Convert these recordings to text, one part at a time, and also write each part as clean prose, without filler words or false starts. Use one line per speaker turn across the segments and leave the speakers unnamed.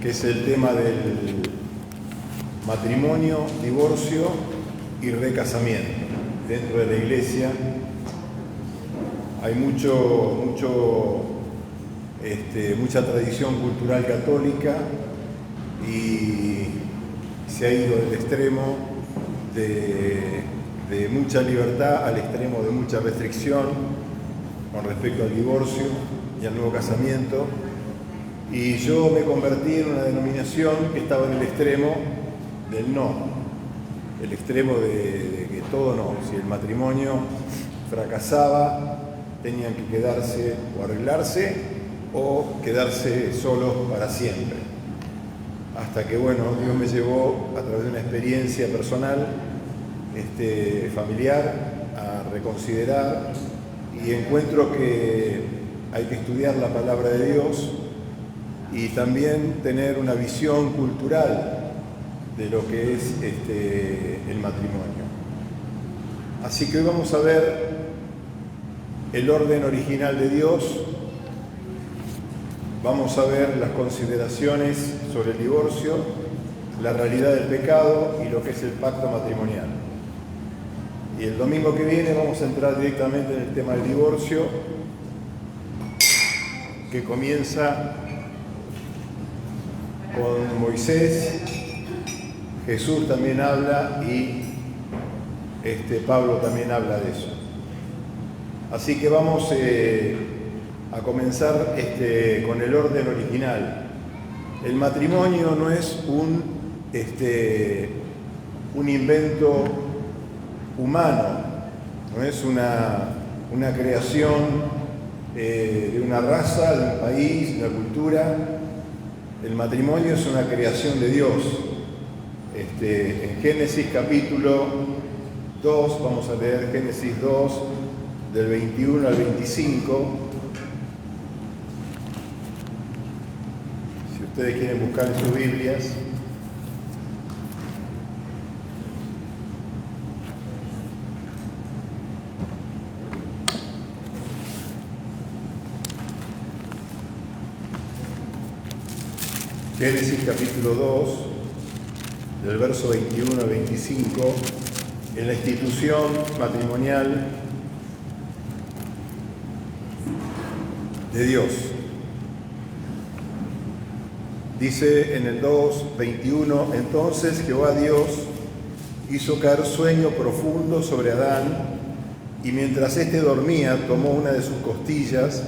que es el tema del matrimonio, divorcio y recasamiento. Dentro de la iglesia hay mucha tradición cultural católica y se ha ido del extremo de mucha libertad al extremo de mucha restricción con respecto al divorcio y al nuevo casamiento. Y yo me convertí en una denominación que estaba en el extremo del no, el extremo de que todo no. Si el matrimonio fracasaba, tenían que quedarse o arreglarse o quedarse solos para siempre. Hasta que, Dios me llevó a través de una experiencia personal, familiar, a reconsiderar, y encuentro que hay que estudiar la palabra de Dios y también tener una visión cultural de lo que es el matrimonio. Así que hoy vamos a ver el orden original de Dios, vamos a ver las consideraciones sobre el divorcio, la realidad del pecado y lo que es el pacto matrimonial. Y el domingo que viene vamos a entrar directamente en el tema del divorcio, que comienza con Moisés. Jesús también habla y Pablo también habla de eso. Así que vamos a comenzar con el orden original. El matrimonio no es un invento humano, no es una creación de una raza, de un país, de una cultura. El matrimonio es una creación de Dios. En Génesis capítulo 2, vamos a leer Génesis 2, del 21 al 25. Si ustedes quieren buscar en sus Biblias. Génesis capítulo 2, del verso 21 al 25, en la institución matrimonial de Dios. Dice en el 2:21, entonces Jehová Dios hizo caer sueño profundo sobre Adán, y mientras éste dormía, tomó una de sus costillas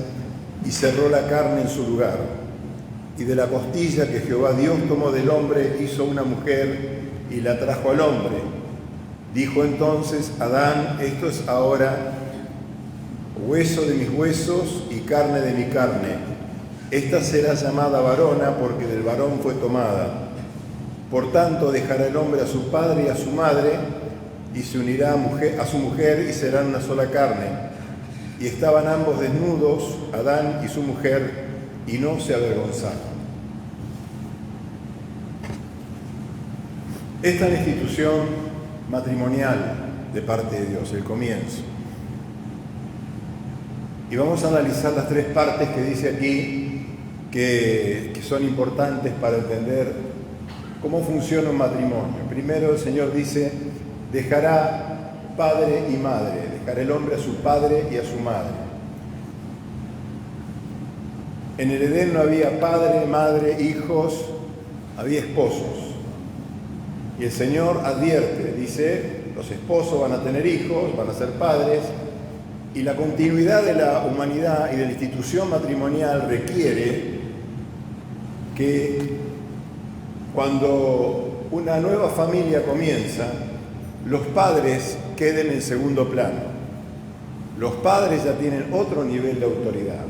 y cerró la carne en su lugar. Y de la costilla que Jehová Dios tomó del hombre, hizo una mujer y la trajo al hombre. Dijo entonces Adán, esto es ahora hueso de mis huesos y carne de mi carne. Esta será llamada varona porque del varón fue tomada. Por tanto dejará el hombre a su padre y a su madre y se unirá a su mujer y serán una sola carne. Y estaban ambos desnudos, Adán y su mujer, y no se avergonzaron. Esta es la institución matrimonial de parte de Dios, el comienzo. Y vamos a analizar las tres partes que dice aquí, que son importantes para entender cómo funciona un matrimonio. Primero el Señor dice, dejará padre y madre, dejará el hombre a su padre y a su madre. En el Edén no había padre, madre, hijos, había esposos. Y el Señor advierte, dice, los esposos van a tener hijos, van a ser padres, y la continuidad de la humanidad y de la institución matrimonial requiere que cuando una nueva familia comienza, los padres queden en segundo plano. Los padres ya tienen otro nivel de autoridad.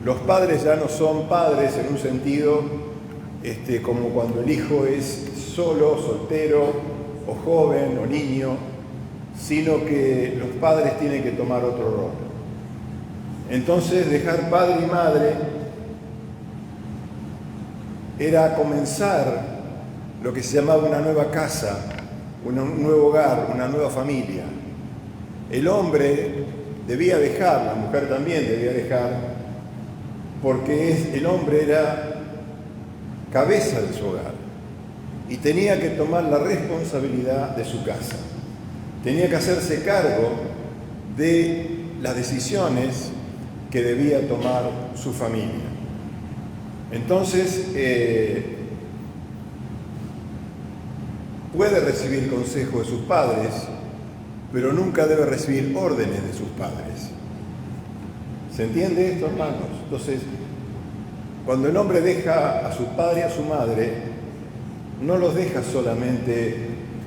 Los padres ya no son padres en un sentido como cuando el hijo es solo, soltero, o joven, o niño, sino que los padres tienen que tomar otro rol. Entonces, dejar padre y madre era comenzar lo que se llamaba una nueva casa, un nuevo hogar, una nueva familia. El hombre debía dejar, la mujer también debía dejar, porque el hombre era cabeza de su hogar y tenía que tomar la responsabilidad de su casa. Tenía que hacerse cargo de las decisiones que debía tomar su familia. Entonces, puede recibir consejo de sus padres, pero nunca debe recibir órdenes de sus padres. ¿Se entiende esto, hermanos? Entonces, cuando el hombre deja a su padre y a su madre, no los deja solamente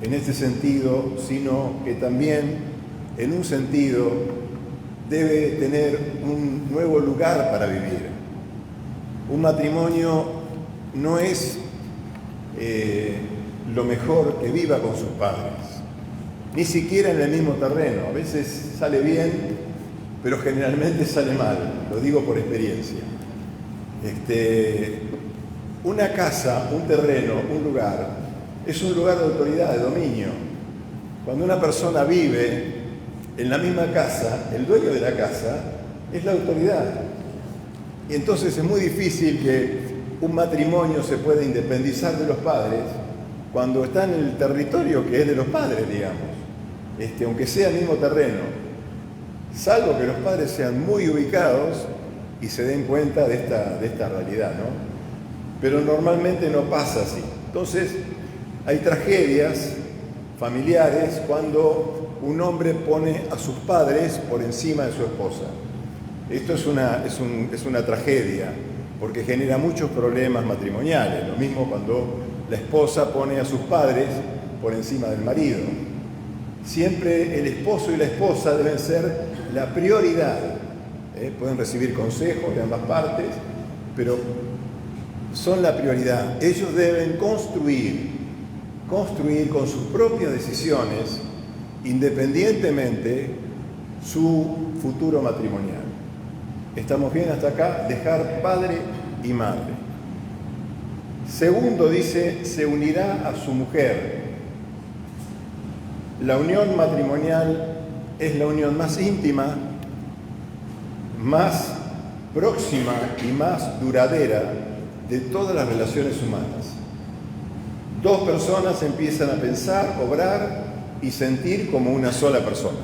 en este sentido, sino que también, en un sentido, debe tener un nuevo lugar para vivir. Un matrimonio no es lo mejor que viva con sus padres, ni siquiera en el mismo terreno. A veces sale bien, pero generalmente sale mal, lo digo por experiencia. Una casa, un terreno, un lugar, es un lugar de autoridad, de dominio. Cuando una persona vive en la misma casa, el dueño de la casa es la autoridad. Y entonces es muy difícil que un matrimonio se pueda independizar de los padres cuando está en el territorio que es de los padres, digamos, aunque sea el mismo terreno, salvo que los padres sean muy ubicados y se den cuenta de esta realidad, ¿no? Pero normalmente no pasa así. Entonces, hay tragedias familiares cuando un hombre pone a sus padres por encima de su esposa. Esto es una tragedia, porque genera muchos problemas matrimoniales. Lo mismo cuando la esposa pone a sus padres por encima del marido. Siempre el esposo y la esposa deben ser la prioridad. Pueden recibir consejos de ambas partes, pero son la prioridad. Ellos deben construir con sus propias decisiones, independientemente, su futuro matrimonial. ¿Estamos bien hasta acá? Dejar padre y madre. Segundo, dice, se unirá a su mujer. La unión matrimonial es la unión más íntima, más próxima y más duradera de todas las relaciones humanas. Dos personas empiezan a pensar, obrar y sentir como una sola persona.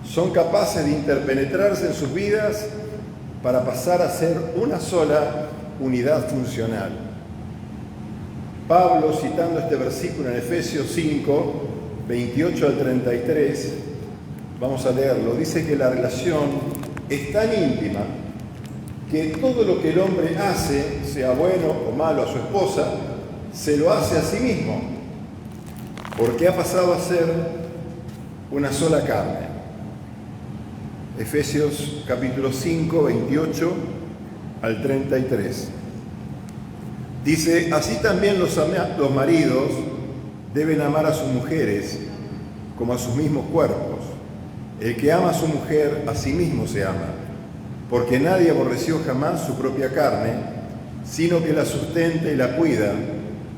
Son capaces de interpenetrarse en sus vidas para pasar a ser una sola unidad funcional. Pablo, citando este versículo en Efesios 5, 28 al 33, vamos a leerlo, dice que la relación es tan íntima que todo lo que el hombre hace, sea bueno o malo a su esposa, se lo hace a sí mismo, porque ha pasado a ser una sola carne. Efesios capítulo 5, 28 al 33. Dice, así también los maridos deben amar a sus mujeres como a sus mismos cuerpos. El que ama a su mujer, a sí mismo se ama, porque nadie aborreció jamás su propia carne, sino que la sustenta y la cuida,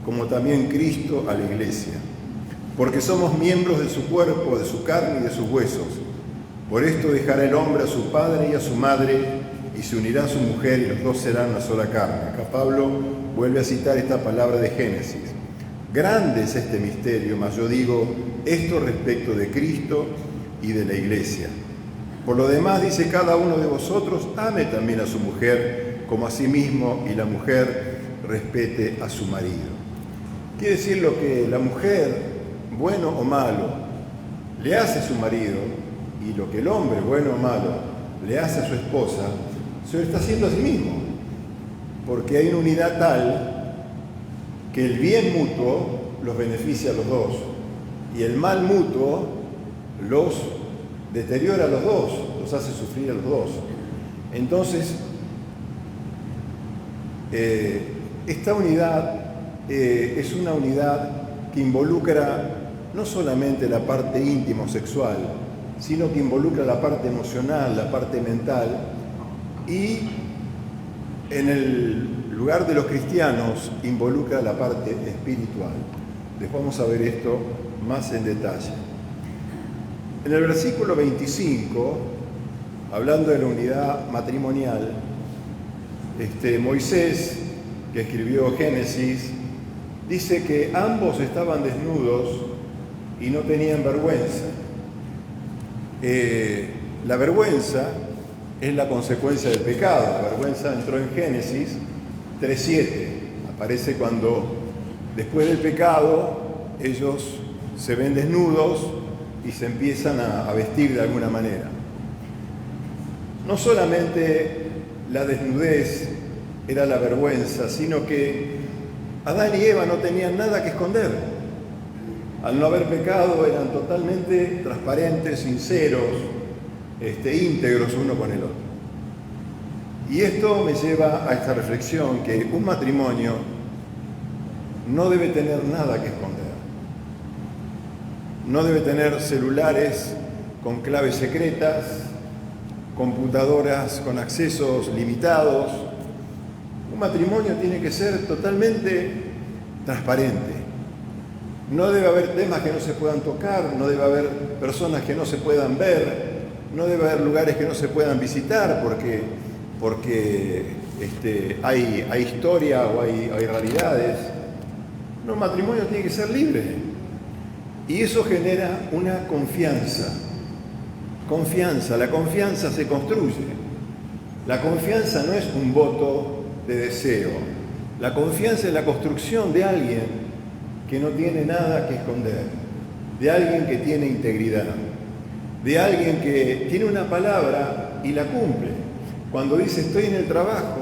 como también Cristo a la iglesia. Porque somos miembros de su cuerpo, de su carne y de sus huesos. Por esto dejará el hombre a su padre y a su madre, y se unirá a su mujer, y los dos serán una sola carne. Acá Pablo vuelve a citar esta palabra de Génesis. Grande es este misterio, mas yo digo esto respecto de Cristo y de la iglesia. Por lo demás, dice, cada uno de vosotros ame también a su mujer como a sí mismo, y la mujer respete a su marido. Quiere decir lo que la mujer, bueno o malo, le hace a su marido, y lo que el hombre, bueno o malo, le hace a su esposa, se lo está haciendo a sí mismo, porque hay una unidad tal que el bien mutuo los beneficia a los dos, y el mal mutuo los deteriora a los dos, los hace sufrir a los dos. Entonces, esta unidad es una unidad que involucra no solamente la parte íntima o sexual, sino que involucra la parte emocional, la parte mental, y en el lugar de los cristianos involucra la parte espiritual. Les vamos a ver esto más en detalle. En el versículo 25, hablando de la unidad matrimonial, Moisés, que escribió Génesis, dice que ambos estaban desnudos y no tenían vergüenza. La vergüenza es la consecuencia del pecado. La vergüenza entró en Génesis 3:7. Aparece cuando, después del pecado, ellos se ven desnudos y se empiezan a vestir de alguna manera. No solamente la desnudez era la vergüenza, sino que Adán y Eva no tenían nada que esconder. Al no haber pecado eran totalmente transparentes, sinceros, íntegros uno con el otro. Y esto me lleva a esta reflexión, que un matrimonio no debe tener nada que esconder. No debe tener celulares con claves secretas, computadoras con accesos limitados. Un matrimonio tiene que ser totalmente transparente. No debe haber temas que no se puedan tocar, no debe haber personas que no se puedan ver, no debe haber lugares que no se puedan visitar porque hay historia o hay realidades. No, un matrimonio tiene que ser libre. Y eso genera una confianza. Confianza, la confianza se construye. La confianza no es un voto de deseo. La confianza es la construcción de alguien que no tiene nada que esconder, de alguien que tiene integridad, de alguien que tiene una palabra y la cumple. Cuando dice estoy en el trabajo,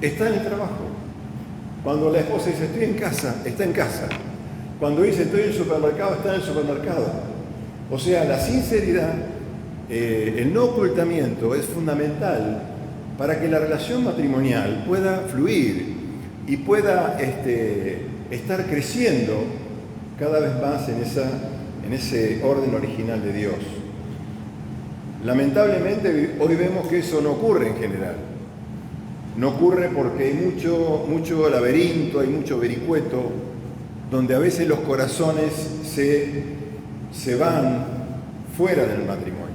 está en el trabajo. Cuando la esposa dice estoy en casa, está en casa. Cuando dice estoy en el supermercado, está en el supermercado. O sea, la sinceridad, el no ocultamiento es fundamental para que la relación matrimonial pueda fluir y pueda estar creciendo cada vez más en ese orden original de Dios. Lamentablemente hoy vemos que eso no ocurre en general. No ocurre porque hay mucho laberinto, hay mucho vericueto, donde a veces los corazones se van fuera del matrimonio.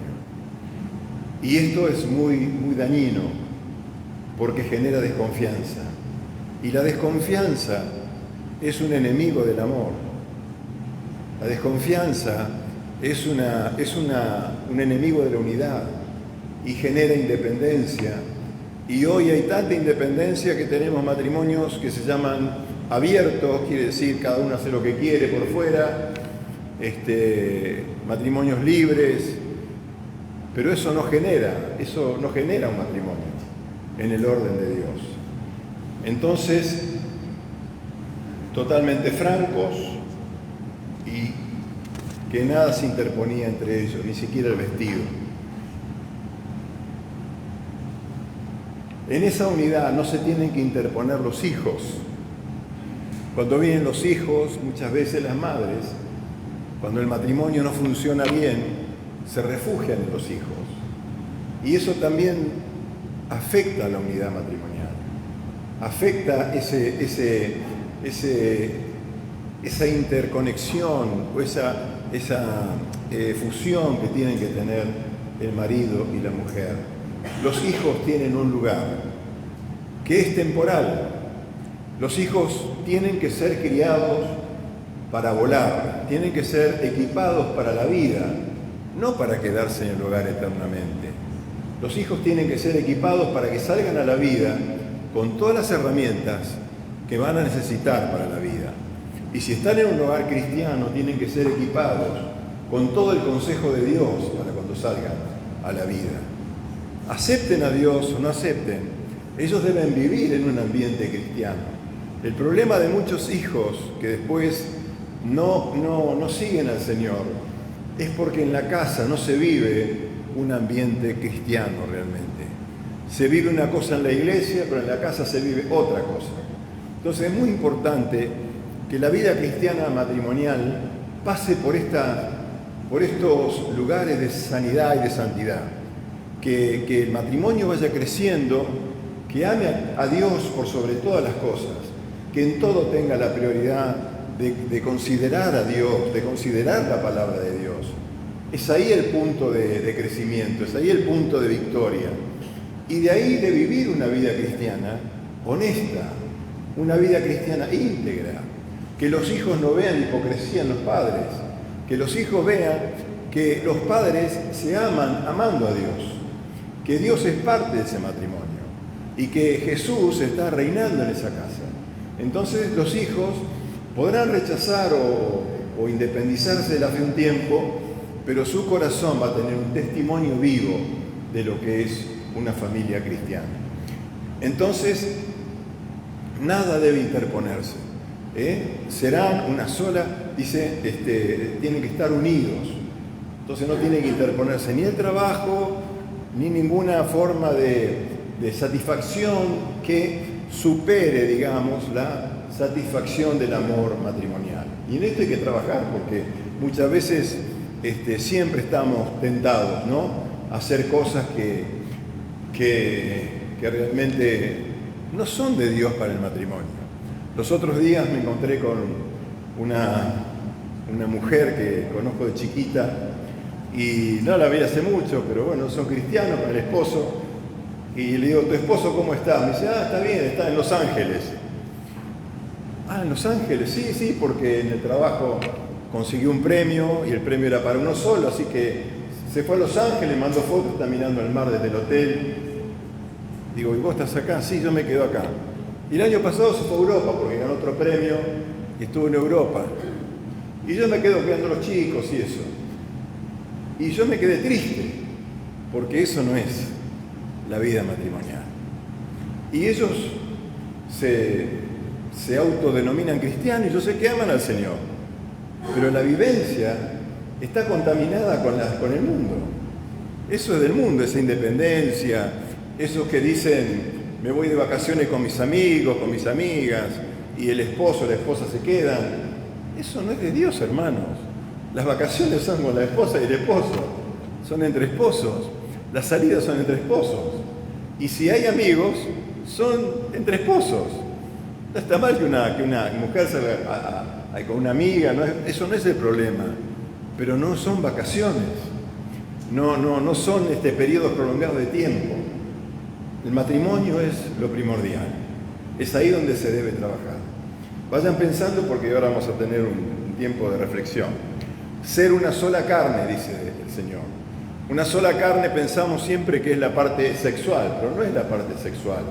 Y esto es muy, muy dañino, porque genera desconfianza. Y la desconfianza es un enemigo del amor. La desconfianza es un enemigo de la unidad y genera independencia. Y hoy hay tanta independencia que tenemos matrimonios que se llaman abiertos, quiere decir cada uno hace lo que quiere por fuera, matrimonios libres, pero eso no genera un matrimonio en el orden de Dios. Entonces, totalmente francos y que nada se interponía entre ellos, ni siquiera el vestido. En esa unidad no se tienen que interponer los hijos. Cuando vienen los hijos, muchas veces las madres, cuando el matrimonio no funciona bien, se refugian en los hijos. Y eso también afecta a la unidad matrimonial. Afecta esa interconexión o esa fusión que tienen que tener el marido y la mujer. Los hijos tienen un lugar que es temporal. Los hijos tienen que ser criados para volar, tienen que ser equipados para la vida, no para quedarse en el hogar eternamente. Los hijos tienen que ser equipados para que salgan a la vida con todas las herramientas que van a necesitar para la vida. Y si están en un hogar cristiano, tienen que ser equipados con todo el consejo de Dios para cuando salgan a la vida. Acepten a Dios o no acepten, ellos deben vivir en un ambiente cristiano. El problema de muchos hijos que después no siguen al Señor es porque en la casa no se vive un ambiente cristiano realmente. Se vive una cosa en la iglesia, pero en la casa se vive otra cosa. Entonces es muy importante que la vida cristiana matrimonial pase por estos lugares de sanidad y de santidad. Que el matrimonio vaya creciendo, que ame a Dios por sobre todas las cosas, que en todo tenga la prioridad de considerar a Dios, de considerar la palabra de Dios. Es ahí el punto de crecimiento, es ahí el punto de victoria. Y de ahí de vivir una vida cristiana honesta, una vida cristiana íntegra, que los hijos no vean hipocresía en los padres, que los hijos vean que los padres se aman amando a Dios, que Dios es parte de ese matrimonio y que Jesús está reinando en esa casa. Entonces los hijos podrán rechazar o independizarse de la fe un tiempo, pero su corazón va a tener un testimonio vivo de lo que es una familia cristiana. Entonces, nada debe interponerse. Serán una sola, dice, tienen que estar unidos. Entonces no tiene que interponerse ni el trabajo, ni ninguna forma de satisfacción que supere, digamos, la satisfacción del amor matrimonial. Y en esto hay que trabajar porque muchas veces siempre estamos tentados, ¿no?, a hacer cosas que realmente no son de Dios para el matrimonio. Los otros días me encontré con una mujer que conozco de chiquita y no la vi hace mucho, pero bueno, son cristianos, con el esposo, y le digo, ¿tu esposo cómo está? Me dice, está bien, está en Los Ángeles. En Los Ángeles, sí, porque en el trabajo consiguió un premio y el premio era para uno solo, así que se fue a Los Ángeles, mandó fotos, está mirando el mar desde el hotel. Digo, ¿y vos estás acá? Sí, yo me quedo acá. Y el año pasado se fue a Europa porque ganó otro premio y estuvo en Europa. Y yo me quedo cuidando a los chicos y eso. Y yo me quedé triste porque eso no es la vida matrimonial. Y ellos se autodenominan cristianos y yo sé que aman al Señor, pero la vivencia está contaminada con el mundo. Eso es del mundo, esa independencia, esos que dicen, me voy de vacaciones con mis amigos, con mis amigas, y el esposo, la esposa se quedan. Eso no es de Dios, hermanos. Las vacaciones son con la esposa y el esposo, son entre esposos. Las salidas son entre esposos. Y si hay amigos, son entre esposos. No está mal que una mujer salga con una amiga, eso no es el problema. Pero no son vacaciones. No son periodos prolongados de tiempo. El matrimonio es lo primordial. Es ahí donde se debe trabajar. Vayan pensando porque ahora vamos a tener un tiempo de reflexión. Ser una sola carne, dice el Señor. Una sola carne pensamos siempre que es la parte sexual, pero no es la parte sexual.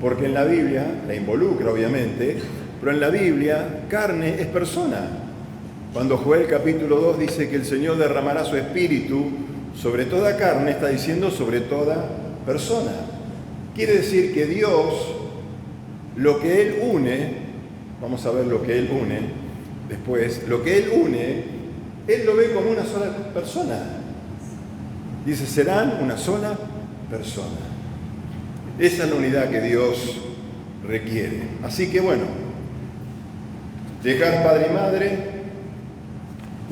Porque en la Biblia, la involucra obviamente, pero en la Biblia carne es persona. Cuando Joel capítulo 2 dice que el Señor derramará su espíritu sobre toda carne, está diciendo sobre toda persona. Quiere decir que Dios, lo que Él une, vamos a ver lo que Él une después, lo que Él une, Él lo ve como una sola persona. Dice, serán una sola persona. Esa es la unidad que Dios requiere. Así que bueno, dejar padre y madre,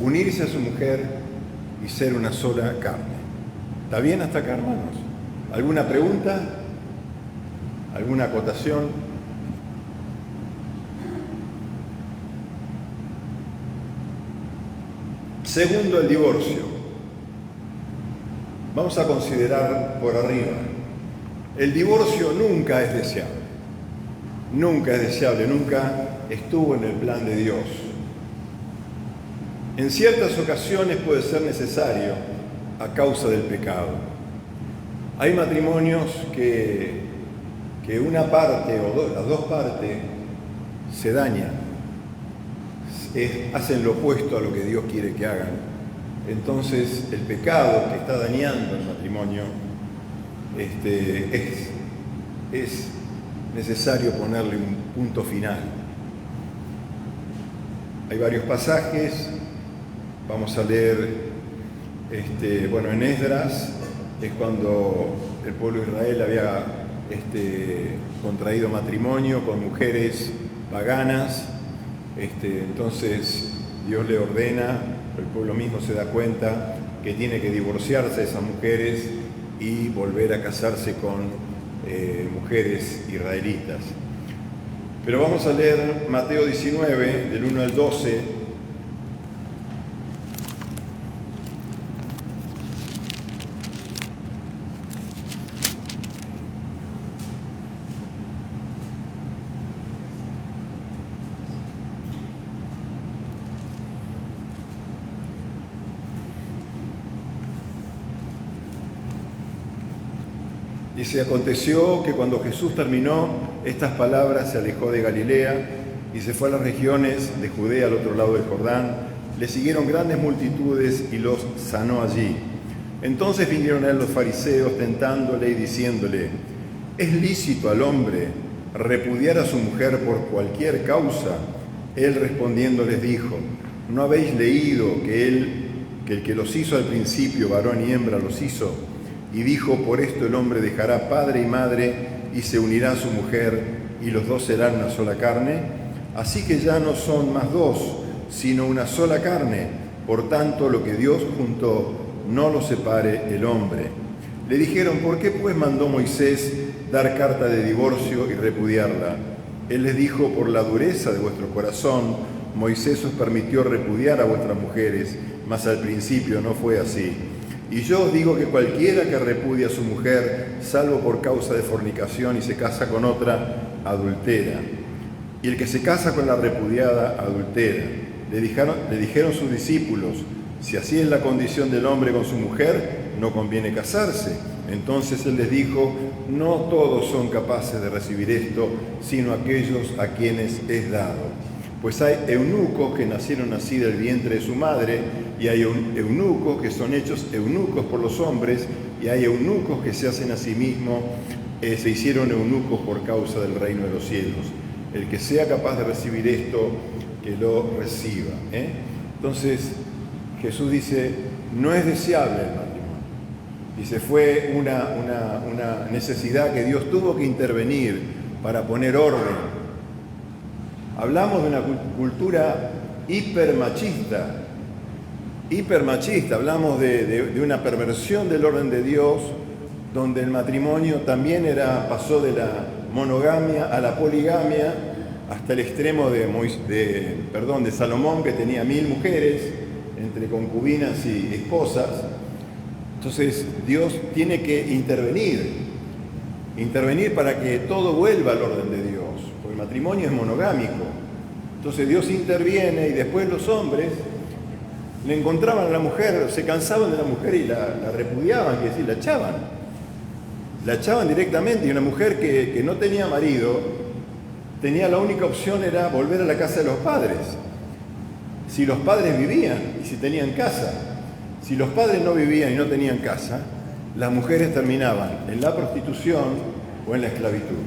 unirse a su mujer y ser una sola carne. ¿Está bien hasta acá, hermanos? ¿Alguna pregunta? ¿Alguna acotación? Segundo, el divorcio. Vamos a considerar por arriba. El divorcio nunca es deseable. Nunca es deseable, nunca estuvo en el plan de Dios. En ciertas ocasiones puede ser necesario a causa del pecado. Hay matrimonios que una parte o las dos partes se dañan, hacen lo opuesto a lo que Dios quiere que hagan. Entonces el pecado que está dañando el matrimonio es necesario ponerle un punto final. Hay varios pasajes, vamos a leer, en Esdras es cuando el pueblo de Israel había contraído matrimonio con mujeres paganas, entonces Dios le ordena, el pueblo mismo se da cuenta que tiene que divorciarse de esas mujeres y volver a casarse con mujeres israelitas. Pero vamos a leer Mateo 19, del 1 al 12. Dice, aconteció que cuando Jesús terminó estas palabras se alejó de Galilea y se fue a las regiones de Judea al otro lado del Jordán. Le siguieron grandes multitudes y los sanó allí. Entonces vinieron a él los fariseos tentándole y diciéndole, ¿es lícito al hombre repudiar a su mujer por cualquier causa? Él respondiendo les dijo, ¿no habéis leído que el que los hizo al principio, varón y hembra, los hizo? Y dijo, por esto el hombre dejará padre y madre y se unirá a su mujer y los dos serán una sola carne. Así que ya no son más dos, sino una sola carne. Por tanto, lo que Dios juntó, no lo separe el hombre. Le dijeron, ¿por qué pues mandó Moisés dar carta de divorcio y repudiarla? Él les dijo, por la dureza de vuestro corazón, Moisés os permitió repudiar a vuestras mujeres, mas al principio no fue así. Y yo os digo que cualquiera que repudia a su mujer, salvo por causa de fornicación y se casa con otra, adultera. Y el que se casa con la repudiada, adultera. Le dijeron sus discípulos, si así es la condición del hombre con su mujer, no conviene casarse. Entonces él les dijo, no todos son capaces de recibir esto, sino aquellos a quienes es dado. Pues hay eunucos que nacieron así del vientre de su madre, y hay eunucos que son hechos eunucos por los hombres, y hay eunucos que se hacen a sí mismos, se hicieron eunucos por causa del reino de los cielos. El que sea capaz de recibir esto, que lo reciba. Entonces, Jesús dice, no es deseable el matrimonio. Dice, fue una necesidad que Dios tuvo que intervenir para poner orden. Hablamos de una cultura hipermachista, hablamos de una perversión del orden de Dios, donde el matrimonio también pasó de la monogamia a la poligamia, hasta el extremo de Salomón, que tenía 1000 mujeres, entre concubinas y esposas. Entonces Dios tiene que intervenir para que todo vuelva al orden de Dios, porque el matrimonio es monogámico. Entonces Dios interviene y después los hombres le encontraban a la mujer, se cansaban de la mujer y la repudiaban, que decir, la echaban. La echaban directamente, y una mujer que no tenía marido, la única opción era volver a la casa de los padres. Si los padres vivían y si tenían casa. Si los padres no vivían y no tenían casa, las mujeres terminaban en la prostitución o en la esclavitud.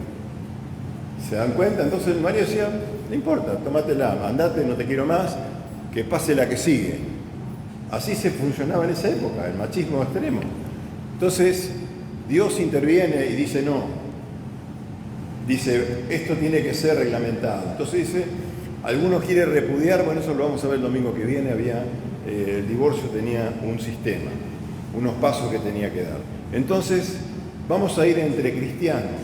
¿Se dan cuenta? Entonces el marido decía, no importa, tómatela, andate, no te quiero más, que pase la que sigue. Así se funcionaba en esa época, el machismo extremo. Entonces Dios interviene y dice no. Dice, esto tiene que ser reglamentado. Entonces dice, algunos quieren repudiar, bueno, eso lo vamos a ver el domingo que viene, el divorcio tenía un sistema, unos pasos que tenía que dar. Entonces, vamos a ir entre cristianos.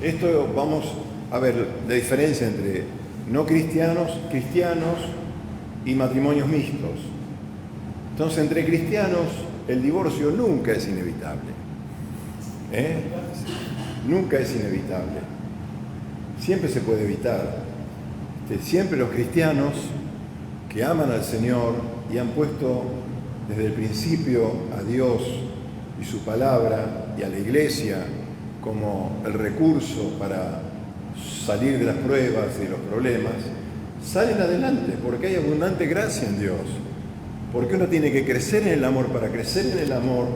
Esto vamos a ver la diferencia entre no cristianos, cristianos y matrimonios mixtos. Entonces, entre cristianos, el divorcio nunca es inevitable. Nunca es inevitable. Siempre se puede evitar. Siempre los cristianos que aman al Señor y han puesto desde el principio a Dios y su palabra y a la iglesia como el recurso para salir de las pruebas y de los problemas, salen adelante porque hay abundante gracia en Dios. Porque uno tiene que crecer en el amor. Para crecer en el amor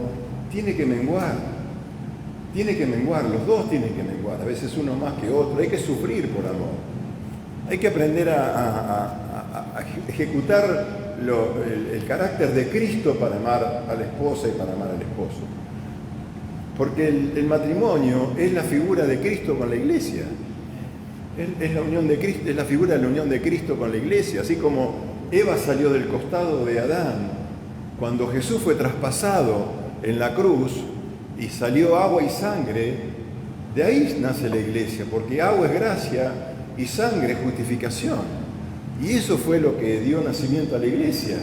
tiene que menguar. Los dos tienen que menguar, a veces uno más que otro. Hay que sufrir por amor. Hay que aprender a ejecutar el carácter de Cristo para amar a la esposa y para amar al esposo. Porque el matrimonio es la figura de Cristo con la iglesia. Es la unión de Cristo, es la figura de la unión de Cristo con la iglesia. Así como Eva salió del costado de Adán, cuando Jesús fue traspasado en la cruz y salió agua y sangre, de ahí nace la iglesia, porque agua es gracia y sangre es justificación. Y eso fue lo que dio nacimiento a la iglesia.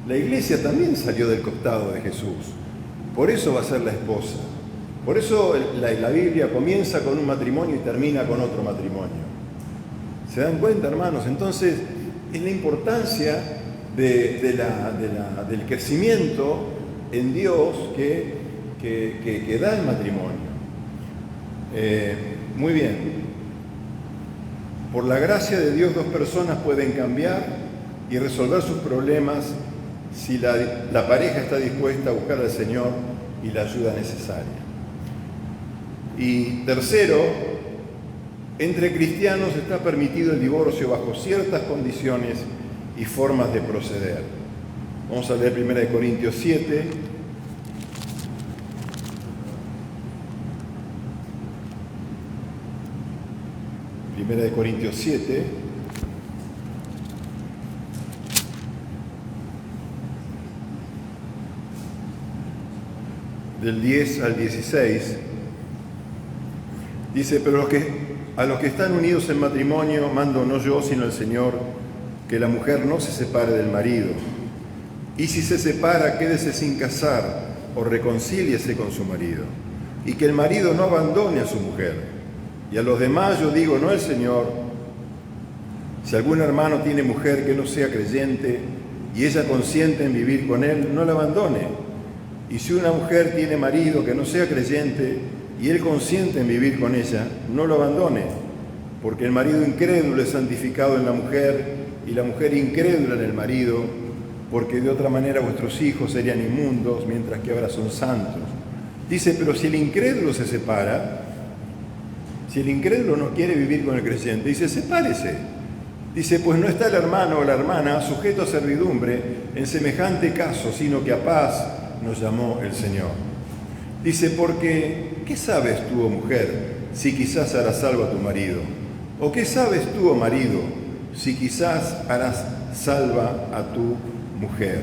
La iglesia también salió del costado de Jesús. Por eso va a ser la esposa. Por eso la Biblia comienza con un matrimonio y termina con otro matrimonio. ¿Se dan cuenta, hermanos? Entonces, es la importancia del crecimiento en Dios que que da el matrimonio. Muy bien. Por la gracia de Dios, dos personas pueden cambiar y resolver sus problemas si la pareja está dispuesta a buscar al Señor y la ayuda necesaria. Y tercero, entre cristianos está permitido el divorcio bajo ciertas condiciones y formas de proceder. Vamos a leer 1 Corintios 7. Primera de Corintios 7, del 10 al 16, dice: pero a los que están unidos en matrimonio mando no yo, sino el Señor, que la mujer no se separe del marido, y si se separa, quédese sin casar o reconcíliese con su marido, y que el marido no abandone a su mujer. Y a los demás yo digo, no el Señor: si algún hermano tiene mujer que no sea creyente y ella consiente en vivir con él, no la abandone. Y si una mujer tiene marido que no sea creyente y él consiente en vivir con ella, no lo abandone, porque el marido incrédulo es santificado en la mujer y la mujer incrédula en el marido, porque de otra manera vuestros hijos serían inmundos, mientras que ahora son santos. Dice: pero si el incrédulo se separa, si el incrédulo no quiere vivir con el creyente, dice: sepárese. Dice: pues no está el hermano o la hermana sujeto a servidumbre en semejante caso, sino que a paz nos llamó el Señor. Dice: porque, ¿qué sabes tú, oh mujer, si quizás harás salvo a tu marido? ¿O qué sabes tú, oh marido, si quizás harás salva a tu mujer?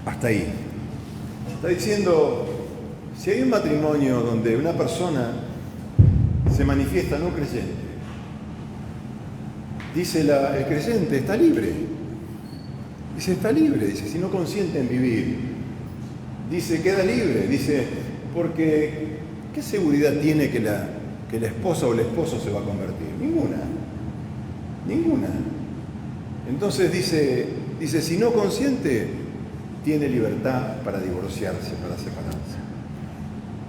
Hasta ahí. Está diciendo: si hay un matrimonio donde una persona se manifiesta no creyente, dice el creyente está libre. Dice: está libre. Dice: si no consiente en vivir. Dice: queda libre. Dice: porque ¿qué seguridad tiene que la esposa o el esposo se va a convertir? Ninguna. Ninguna. Entonces dice: si no consiente, tiene libertad para divorciarse, para separarse.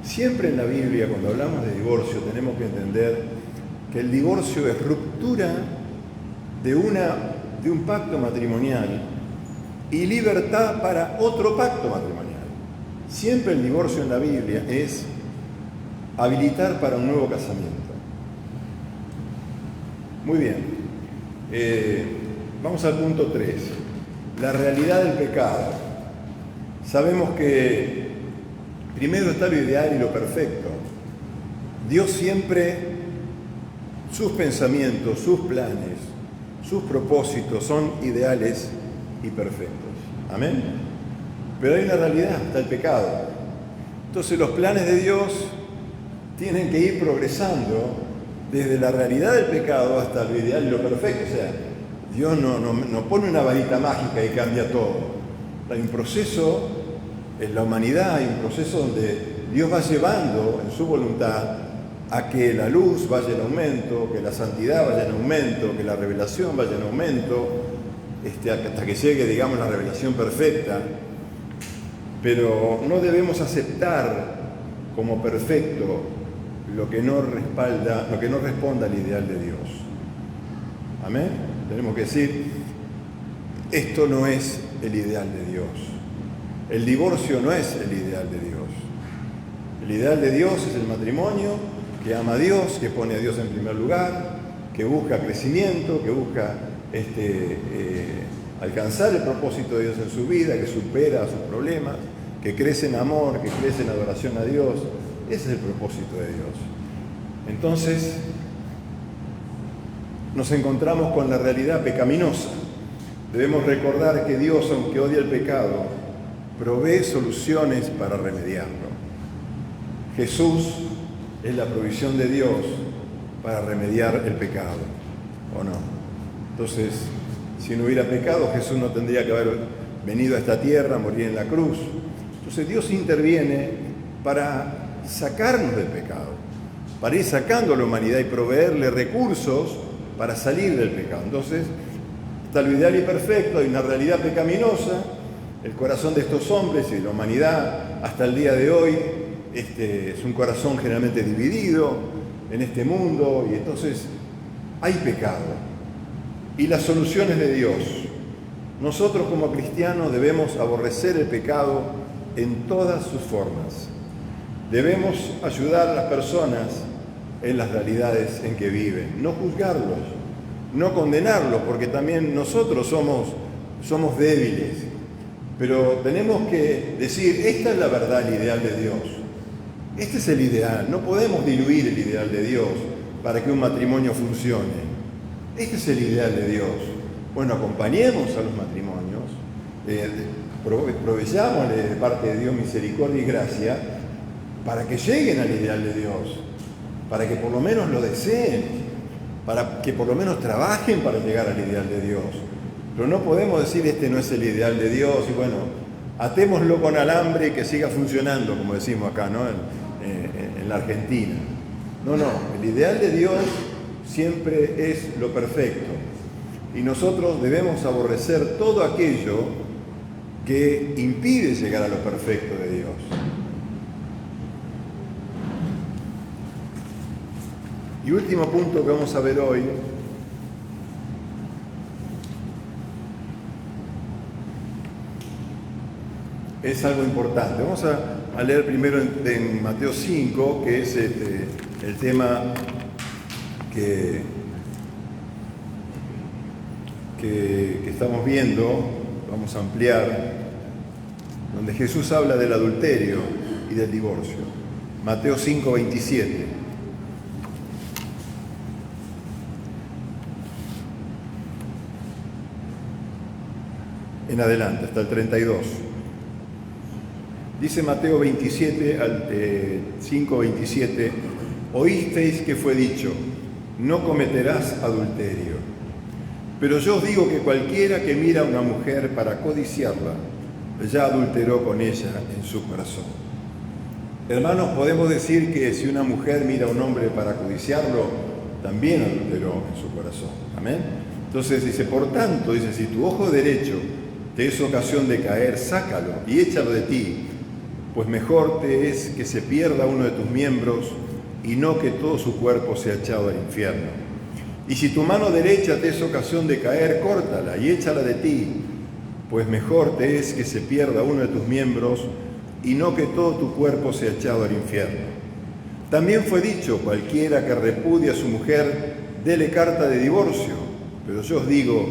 Siempre en la Biblia, cuando hablamos de divorcio, tenemos que entender que el divorcio es ruptura de un pacto matrimonial y libertad para otro pacto matrimonial. Siempre el divorcio en la Biblia es habilitar para un nuevo casamiento. Muy bien. Vamos al punto 3. La realidad del pecado. Sabemos que primero está lo ideal y lo perfecto. Dios siempre, sus pensamientos, sus planes, sus propósitos son ideales y perfectos. Amén. Pero hay una realidad, está el pecado. Entonces los planes de Dios tienen que ir progresando desde la realidad del pecado hasta lo ideal y lo perfecto. O sea, Dios no pone una varita mágica y cambia todo. Hay un proceso en la humanidad, hay un proceso donde Dios va llevando en su voluntad a que la luz vaya en aumento, que la santidad vaya en aumento, que la revelación vaya en aumento, hasta que llegue, digamos, la revelación perfecta. Pero no debemos aceptar como perfecto lo que no responda al ideal de Dios. Amén. Tenemos que decir: esto no es el ideal de Dios. El divorcio no es el ideal de Dios. El ideal de Dios es el matrimonio que ama a Dios, que pone a Dios en primer lugar, que busca crecimiento, que busca alcanzar el propósito de Dios en su vida, que supera sus problemas, que crece en amor, que crece en adoración a Dios. Ese es el propósito de Dios. Entonces, nos encontramos con la realidad pecaminosa. Debemos recordar que Dios, aunque odia el pecado, provee soluciones para remediarlo. Jesús es la provisión de Dios para remediar el pecado, ¿o no? Entonces, si no hubiera pecado, Jesús no tendría que haber venido a esta tierra a morir en la cruz. Entonces Dios interviene para sacarnos del pecado, para ir sacando a la humanidad y proveerle recursos para salir del pecado. Entonces, está lo ideal y perfecto, hay una realidad pecaminosa, El corazón de estos hombres y de la humanidad hasta el día de hoy es un corazón generalmente dividido en este mundo, y entonces hay pecado. Y las soluciones de Dios. Nosotros como cristianos debemos aborrecer el pecado en todas sus formas. Debemos ayudar a las personas en las realidades en que viven, no juzgarlos, no condenarlos, porque también nosotros somos débiles. Pero tenemos que decir, esta es la verdad, el ideal de Dios. Este es el ideal. No podemos diluir el ideal de Dios para que un matrimonio funcione. Este es el ideal de Dios. Bueno, acompañemos a los matrimonios, proveyámosle de parte de Dios misericordia y gracia para que lleguen al ideal de Dios, para que por lo menos lo deseen, para que por lo menos trabajen para llegar al ideal de Dios. Pero no podemos decir, este no es el ideal de Dios, y bueno, atémoslo con alambre y que siga funcionando, como decimos acá, ¿no? En la Argentina. No, el ideal de Dios siempre es lo perfecto. Y nosotros debemos aborrecer todo aquello que impide llegar a lo perfecto de Dios. Y último punto que vamos a ver hoy es algo importante. Vamos a leer primero en Mateo 5, que es el tema que estamos viendo. Vamos a ampliar, donde Jesús habla del adulterio y del divorcio. Mateo 5, 27. En adelante, hasta el 32. Dice Mateo 5, 27, oísteis que fue dicho, no cometerás adulterio. Pero yo os digo que cualquiera que mira a una mujer para codiciarla, ya adulteró con ella en su corazón. Hermanos, podemos decir que si una mujer mira a un hombre para codiciarlo, también adulteró en su corazón. Amén. Entonces dice, por tanto, dice, si tu ojo derecho te es ocasión de caer, sácalo y échalo de ti, pues mejor te es que se pierda uno de tus miembros y no que todo su cuerpo sea echado al infierno. Y si tu mano derecha te es ocasión de caer, córtala y échala de ti, pues mejor te es que se pierda uno de tus miembros y no que todo tu cuerpo sea echado al infierno. También fue dicho, cualquiera que repudie a su mujer, dele carta de divorcio, pero yo os digo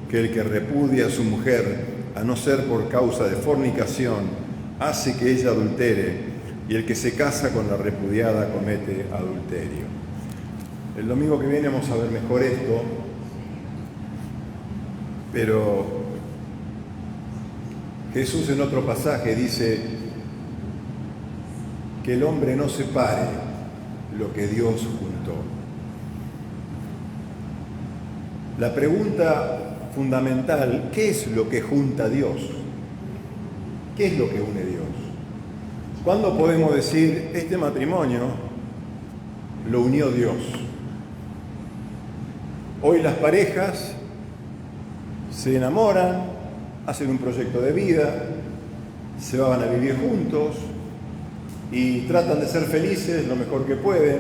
que el que repudia a su mujer, a no ser por causa de fornicación, hace que ella adultere, y el que se casa con la repudiada comete adulterio. El domingo que viene vamos a ver mejor esto, pero Jesús en otro pasaje dice que el hombre no separe lo que Dios juntó. La pregunta fundamental, ¿qué es lo que junta Dios? ¿Qué es lo que une Dios? ¿Cuándo podemos decir, este matrimonio lo unió Dios? Hoy las parejas se enamoran, hacen un proyecto de vida, se van a vivir juntos y tratan de ser felices lo mejor que pueden.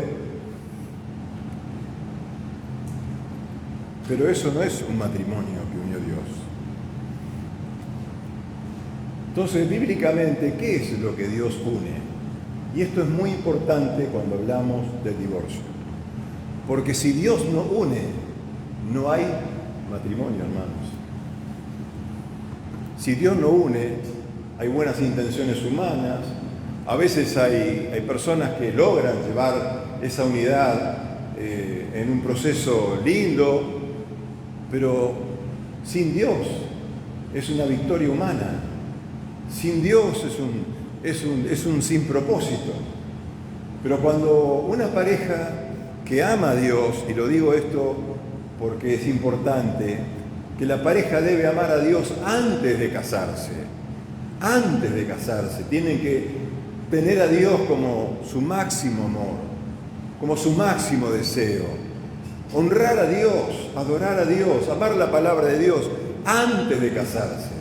Pero eso no es un matrimonio que unió Dios. Entonces, bíblicamente, ¿qué es lo que Dios une? Y esto es muy importante cuando hablamos del divorcio. Porque si Dios no une, no hay matrimonio, hermanos. Si Dios no une, hay buenas intenciones humanas. A veces hay personas que logran llevar esa unidad en un proceso lindo, pero sin Dios es una victoria humana. Sin Dios es un sin propósito. Pero cuando una pareja que ama a Dios, y lo digo esto porque es importante, que la pareja debe amar a Dios antes de casarse. Antes de casarse. Tienen que tener a Dios como su máximo amor, como su máximo deseo. Honrar a Dios, adorar a Dios, amar la palabra de Dios antes de casarse.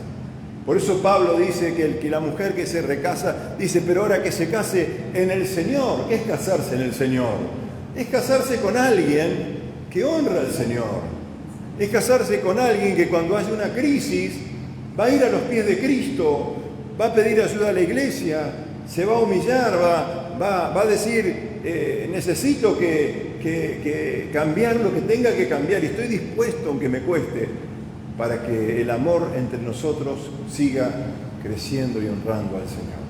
Por eso Pablo dice que la mujer que se recasa, dice, pero ahora que se case en el Señor. ¿Qué es casarse en el Señor? Es casarse con alguien que honra al Señor. Es casarse con alguien que cuando haya una crisis va a ir a los pies de Cristo, va a pedir ayuda a la iglesia, se va a humillar, va a decir, necesito que cambiar lo que tenga que cambiar y estoy dispuesto, aunque me cueste, para que el amor entre nosotros siga creciendo y honrando al Señor.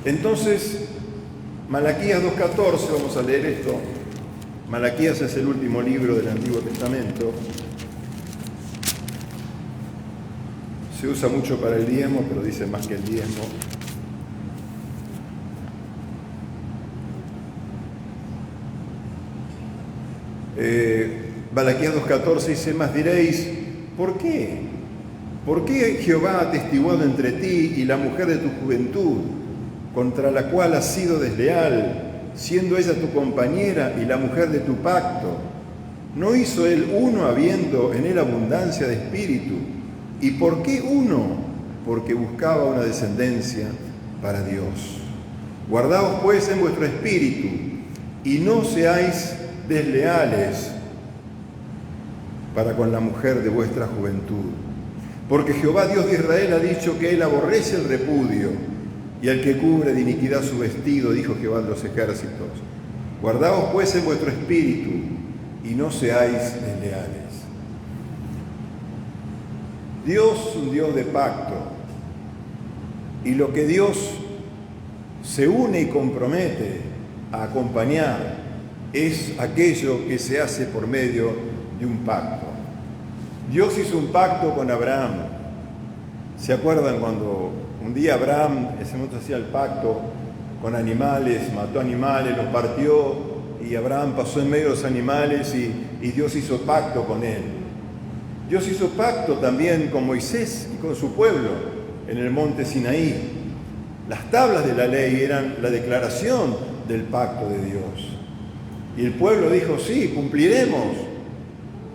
Entonces, Malaquías 2:14, vamos a leer esto. Malaquías es el último libro del Antiguo Testamento. Se usa mucho para el diezmo, pero dice más que el diezmo. Malaquías 2:14 dice, más diréis, ¿por qué? ¿Por qué Jehová ha atestiguado entre ti y la mujer de tu juventud, contra la cual has sido desleal, siendo ella tu compañera y la mujer de tu pacto? ¿No hizo él uno habiendo en él abundancia de espíritu? ¿Y por qué uno? Porque buscaba una descendencia para Dios. Guardaos pues en vuestro espíritu y no seáis desleales para con la mujer de vuestra juventud. Porque Jehová Dios de Israel ha dicho que él aborrece el repudio y al que cubre de iniquidad su vestido, dijo Jehová de los ejércitos. Guardaos pues en vuestro espíritu y no seáis desleales. Dios es un Dios de pacto y lo que Dios se une y compromete a acompañar es aquello que se hace por medio de un pacto. Dios hizo un pacto con Abraham. ¿Se acuerdan cuando un día Abraham, ese momento hacía el pacto con animales, mató animales, los partió y Abraham pasó en medio de los animales y Dios hizo pacto con él? Dios hizo pacto también con Moisés y con su pueblo en el monte Sinaí. Las tablas de la ley eran la declaración del pacto de Dios. Y el pueblo dijo, sí, cumpliremos.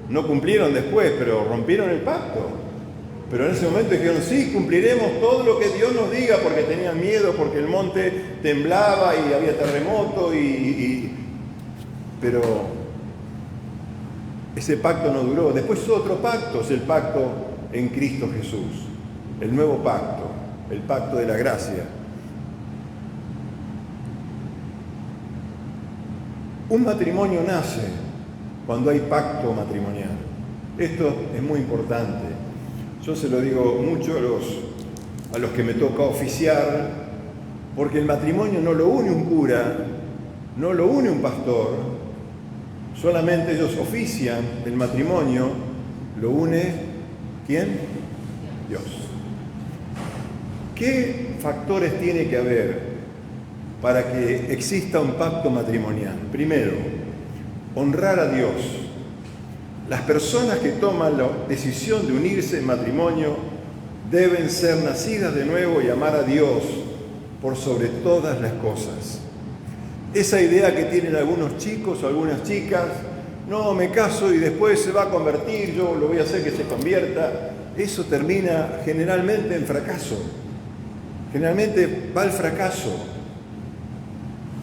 No cumplieron después, pero rompieron el pacto. Pero en ese momento dijeron, sí, cumpliremos todo lo que Dios nos diga, porque tenían miedo, porque el monte temblaba y había terremoto, pero ese pacto no duró. Después otro pacto, es el pacto en Cristo Jesús, el nuevo pacto, el pacto de la gracia. Un matrimonio nace cuando hay pacto matrimonial. Esto es muy importante. Yo se lo digo mucho a los que me toca oficiar, porque el matrimonio no lo une un cura, no lo une un pastor, solamente ellos ofician el matrimonio, lo une ¿quién? Dios. ¿Qué factores tiene que haber para que exista un pacto matrimonial? Primero, honrar a Dios. Las personas que toman la decisión de unirse en matrimonio deben ser nacidas de nuevo y amar a Dios por sobre todas las cosas. Esa idea que tienen algunos chicos o algunas chicas, no, me caso y después se va a convertir, yo lo voy a hacer que se convierta, eso termina generalmente en fracaso. Generalmente va al fracaso.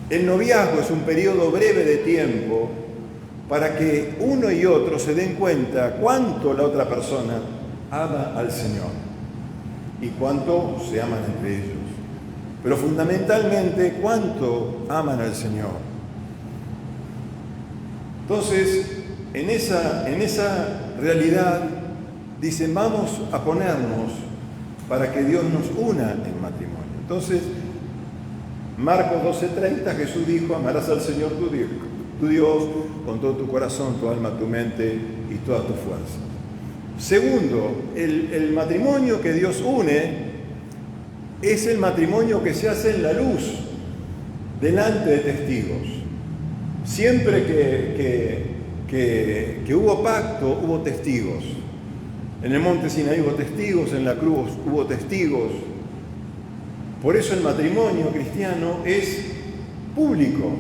El noviazgo es un periodo breve de tiempo para que uno y otro se den cuenta cuánto la otra persona ama al Señor y cuánto se aman entre ellos. Pero fundamentalmente, cuánto aman al Señor. Entonces, en esa realidad, dicen, vamos a ponernos para que Dios nos una en matrimonio. Entonces, Marcos 12:30, Jesús dijo, amarás al Señor tu Dios con todo tu corazón, tu alma, tu mente y toda tu fuerza. Segundo, el matrimonio que Dios une es el matrimonio que se hace en la luz, delante de testigos. Siempre que hubo pacto, hubo testigos. En el monte Sinaí hubo testigos, en la cruz hubo testigos. Por eso el matrimonio cristiano es público.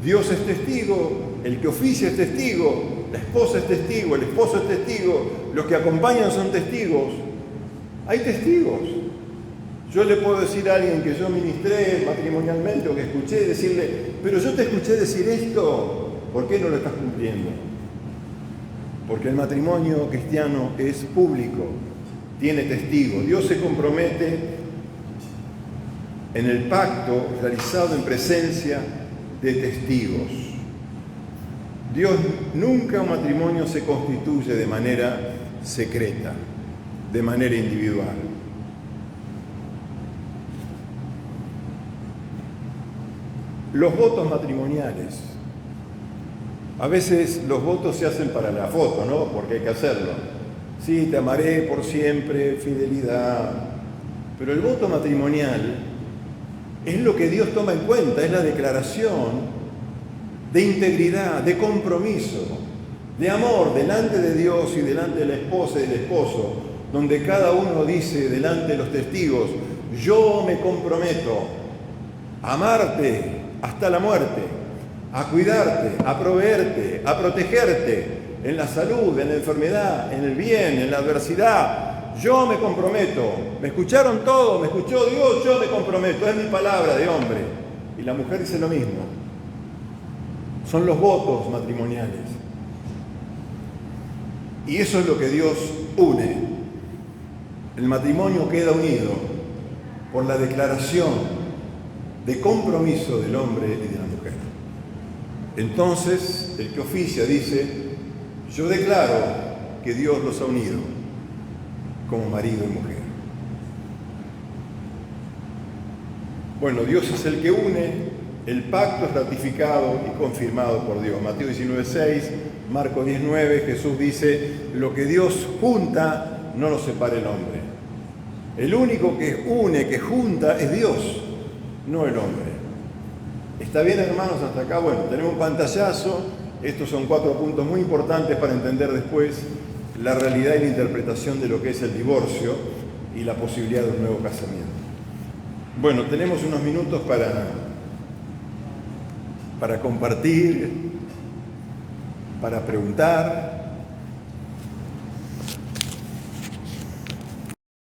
Dios es testigo, el que oficia es testigo, la esposa es testigo, el esposo es testigo, los que acompañan son testigos. Hay testigos. Yo le puedo decir a alguien que yo ministré matrimonialmente o que escuché, decirle, pero yo te escuché decir esto, ¿por qué no lo estás cumpliendo? Porque el matrimonio cristiano es público, tiene testigos. Dios se compromete en el pacto realizado en presencia de testigos. Nunca un matrimonio se constituye de manera secreta, de manera individual. Los votos matrimoniales. A veces los votos se hacen para la foto, ¿no? Porque hay que hacerlo. Sí, te amaré por siempre, fidelidad. Pero el voto matrimonial es lo que Dios toma en cuenta, es la declaración de integridad, de compromiso, de amor delante de Dios y delante de la esposa y del esposo, donde cada uno dice delante de los testigos, yo me comprometo a amarte hasta la muerte, a cuidarte, a proveerte, a protegerte en la salud, en la enfermedad, en el bien, en la adversidad. Yo me comprometo. ¿Me escucharon todos? ¿Me escuchó Dios? Yo me comprometo. Es mi palabra de hombre. Y la mujer dice lo mismo. Son los votos matrimoniales. Y eso es lo que Dios une. El matrimonio queda unido por la declaración de compromiso del hombre y de la mujer. Entonces, el que oficia dice, yo declaro que Dios los ha unido como marido y mujer. Bueno, Dios es el que une, el pacto es ratificado y confirmado por Dios. Mateo 19:6, Marcos 10:9, Jesús dice, lo que Dios junta, no lo separe el hombre. El único que une, que junta, es Dios, no el hombre. ¿Está bien, hermanos, hasta acá? Bueno, tenemos un pantallazo. Estos son 4 puntos muy importantes para entender después la realidad y la interpretación de lo que es el divorcio y la posibilidad de un nuevo casamiento. Bueno, tenemos unos minutos para compartir, para preguntar.